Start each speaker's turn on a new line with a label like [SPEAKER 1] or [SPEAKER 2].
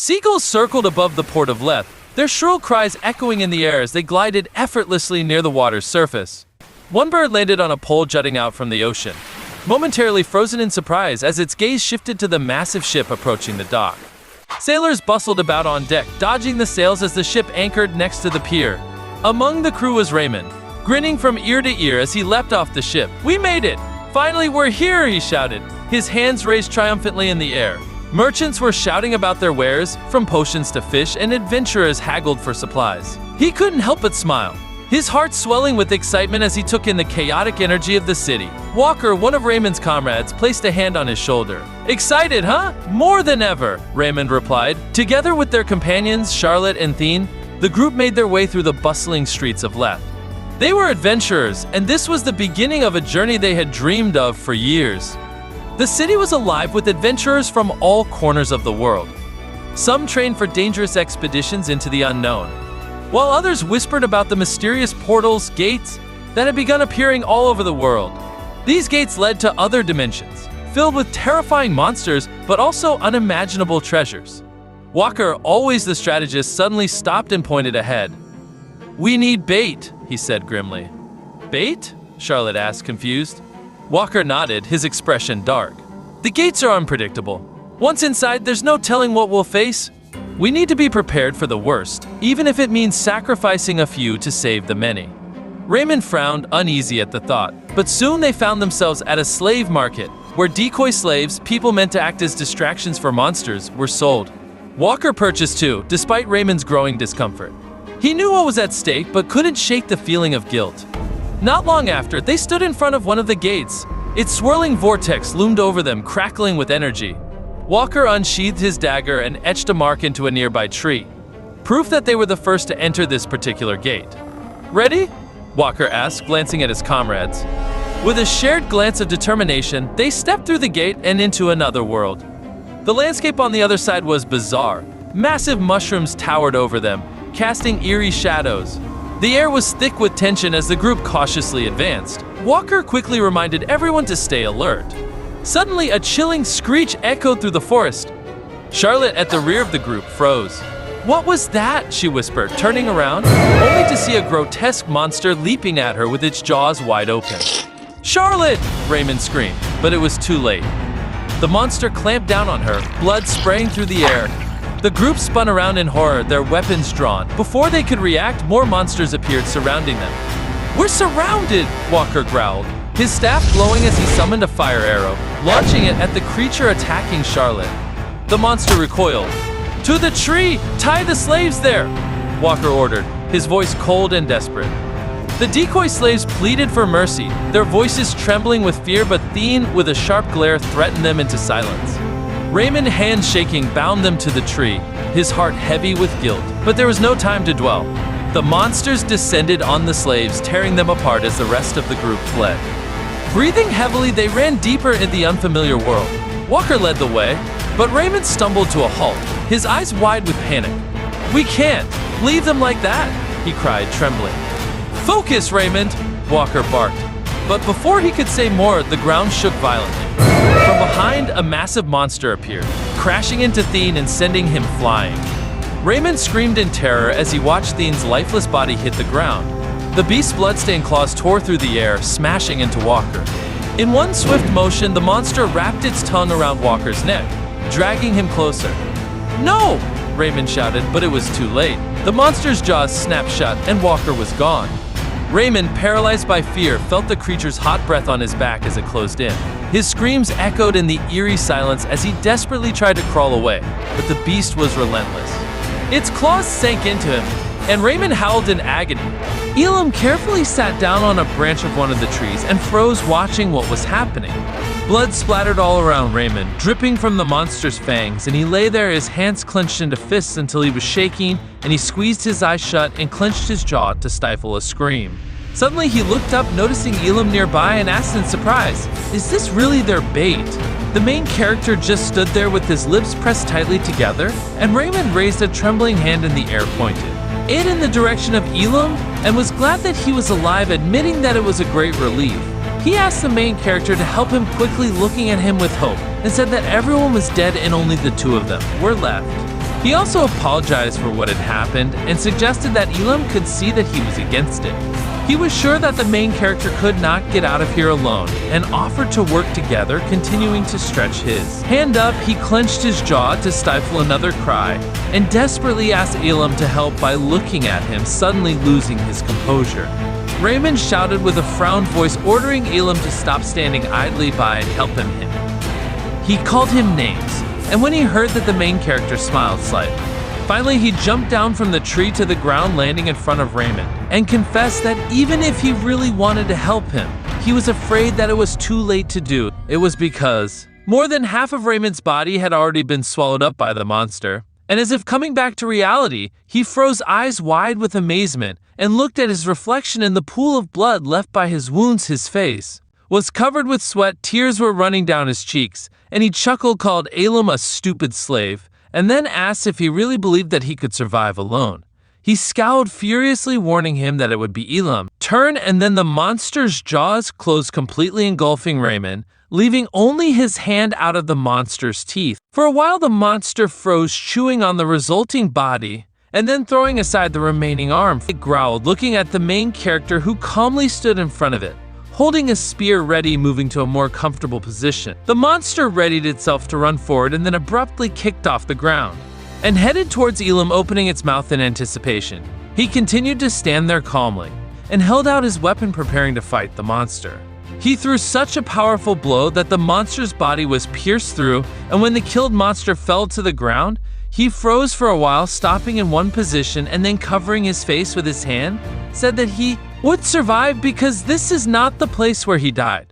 [SPEAKER 1] Seagulls circled above the port of Leth, their shrill cries echoing in the air as they glided effortlessly near the water's surface. One bird landed on a pole jutting out from the ocean, momentarily frozen in surprise as its gaze shifted to the massive ship approaching the dock. Sailors bustled about on deck, dodging the sails as the ship anchored next to the pier. Among the crew was Raymond, grinning from ear to ear as he leapt off the ship. "We made it! Finally, we're here!" he shouted, his hands raised triumphantly in the air. Merchants were shouting about their wares, from potions to fish, and adventurers haggled for supplies. He couldn't help but smile, his heart swelling with excitement as he took in the chaotic energy of the city. Walker, one of Raymond's comrades, placed a hand on his shoulder. "Excited, huh? More than ever," Raymond replied. Together with their companions, Charlotte and Thene, the group made their way through the bustling streets of Leth. They were adventurers, and this was the beginning of a journey they had dreamed of for years. The city was alive with adventurers from all corners of the world. Some trained for dangerous expeditions into the unknown, while others whispered about the mysterious portals, gates, that had begun appearing all over the world. These gates led to other dimensions, filled with terrifying monsters, but also unimaginable treasures. Walker, always the strategist, suddenly stopped and pointed ahead. "We need bait," he said grimly. "Bait?" Charlotte asked, confused. Walker nodded, his expression dark. "The gates are unpredictable. Once inside, there's no telling what we'll face. We need to be prepared for the worst, even if it means sacrificing a few to save the many." Raymond frowned, uneasy at the thought, but soon they found themselves at a slave market, where decoy slaves, people meant to act as distractions for monsters, were sold. Walker purchased too, despite Raymond's growing discomfort. He knew what was at stake, but couldn't shake the feeling of guilt. Not long after, they stood in front of one of the gates. Its swirling vortex loomed over them, crackling with energy. Walker unsheathed his dagger and etched a mark into a nearby tree, proof that they were the first to enter this particular gate. "Ready?" Walker asked, glancing at his comrades. With a shared glance of determination, they stepped through the gate and into another world. The landscape on the other side was bizarre. Massive mushrooms towered over them, casting eerie shadows. The air was thick with tension as the group cautiously advanced. Walker quickly reminded everyone to stay alert. Suddenly, a chilling screech echoed through the forest. Charlotte, at the rear of the group, froze. "What was that?" she whispered, turning around, only to see a grotesque monster leaping at her with its jaws wide open. "Charlotte!" Raymond screamed, but it was too late. The monster clamped down on her, blood spraying through the air. The group spun around in horror, their weapons drawn. Before they could react, more monsters appeared, surrounding them. "We're surrounded!" Walker growled, his staff glowing as he summoned a fire arrow, launching it at the creature attacking Charlotte. The monster recoiled. "To the tree! Tie the slaves there!" Walker ordered, his voice cold and desperate. The decoy slaves pleaded for mercy, their voices trembling with fear, but Thene, with a sharp glare, threatened them into silence. Raymond, hands shaking, bound them to the tree, his heart heavy with guilt. But there was no time to dwell. The monsters descended on the slaves, tearing them apart as the rest of the group fled. Breathing heavily, they ran deeper in the unfamiliar world. Walker led the way, but Raymond stumbled to a halt, his eyes wide with panic. "We can't leave them like that," he cried, trembling. "Focus, Raymond," Walker barked. But before he could say more, the ground shook violently. From behind, a massive monster appeared, crashing into Thene and sending him flying. Raymond screamed in terror as he watched Thene's lifeless body hit the ground. The beast's bloodstained claws tore through the air, smashing into Walker. In one swift motion, the monster wrapped its tongue around Walker's neck, dragging him closer. "No!" Raymond shouted, but it was too late. The monster's jaws snapped shut, and Walker was gone. Raymond, paralyzed by fear, felt the creature's hot breath on his back as it closed in. His screams echoed in the eerie silence as he desperately tried to crawl away, but the beast was relentless. Its claws sank into him, and Raymond howled in agony. Elam carefully sat down on a branch of one of the trees and froze, watching what was happening. Blood splattered all around Raymond, dripping from the monster's fangs, and he lay there, his hands clenched into fists until he was shaking, and he squeezed his eyes shut and clenched his jaw to stifle a scream. Suddenly he looked up, noticing Elam nearby, and asked in surprise, "Is this really their bait?" The main character just stood there with his lips pressed tightly together, and Raymond raised a trembling hand in the air, pointed it in the direction of Elam, and was glad that he was alive, admitting that it was a great relief. He asked the main character to help him quickly, looking at him with hope, and said that everyone was dead and only the two of them were left. He also apologized for what had happened and suggested that Elam could see that he was against it. He was sure that the main character could not get out of here alone and offered to work together, continuing to stretch his hand up. He clenched his jaw to stifle another cry and desperately asked Elam to help by looking at him, suddenly losing his composure. Raymond shouted with a frowned voice, ordering Elam to stop standing idly by and help him. He called him names, and when he heard that, the main character smiled slightly. Finally, he jumped down from the tree to the ground, landing in front of Raymond, and confessed that even if he really wanted to help him, he was afraid that it was too late to do. It was because more than half of Raymond's body had already been swallowed up by the monster. And as if coming back to reality, he froze eyes wide with amazement and looked at his reflection in the pool of blood left by his wounds. His face was covered with sweat, tears were running down his cheeks, and he chuckled, called Elam a stupid slave, and then asked if he really believed that he could survive alone. He scowled furiously, warning him that it would be Elam's turn, and then the monster's jaws closed completely, engulfing Raymond, leaving only his hand out of the monster's teeth. For a while, the monster froze, chewing on the resulting body, and then throwing aside the remaining arm. It growled, looking at the main character, who calmly stood in front of it, holding a spear ready, moving to a more comfortable position. The monster readied itself to run forward and then abruptly kicked off the ground and headed towards Elam, opening its mouth in anticipation. He continued to stand there calmly and held out his weapon, preparing to fight the monster. He threw such a powerful blow that the monster's body was pierced through, and when the killed monster fell to the ground, he froze for a while, stopping in one position and then covering his face with his hand, said that he would survive because this is not the place where he died.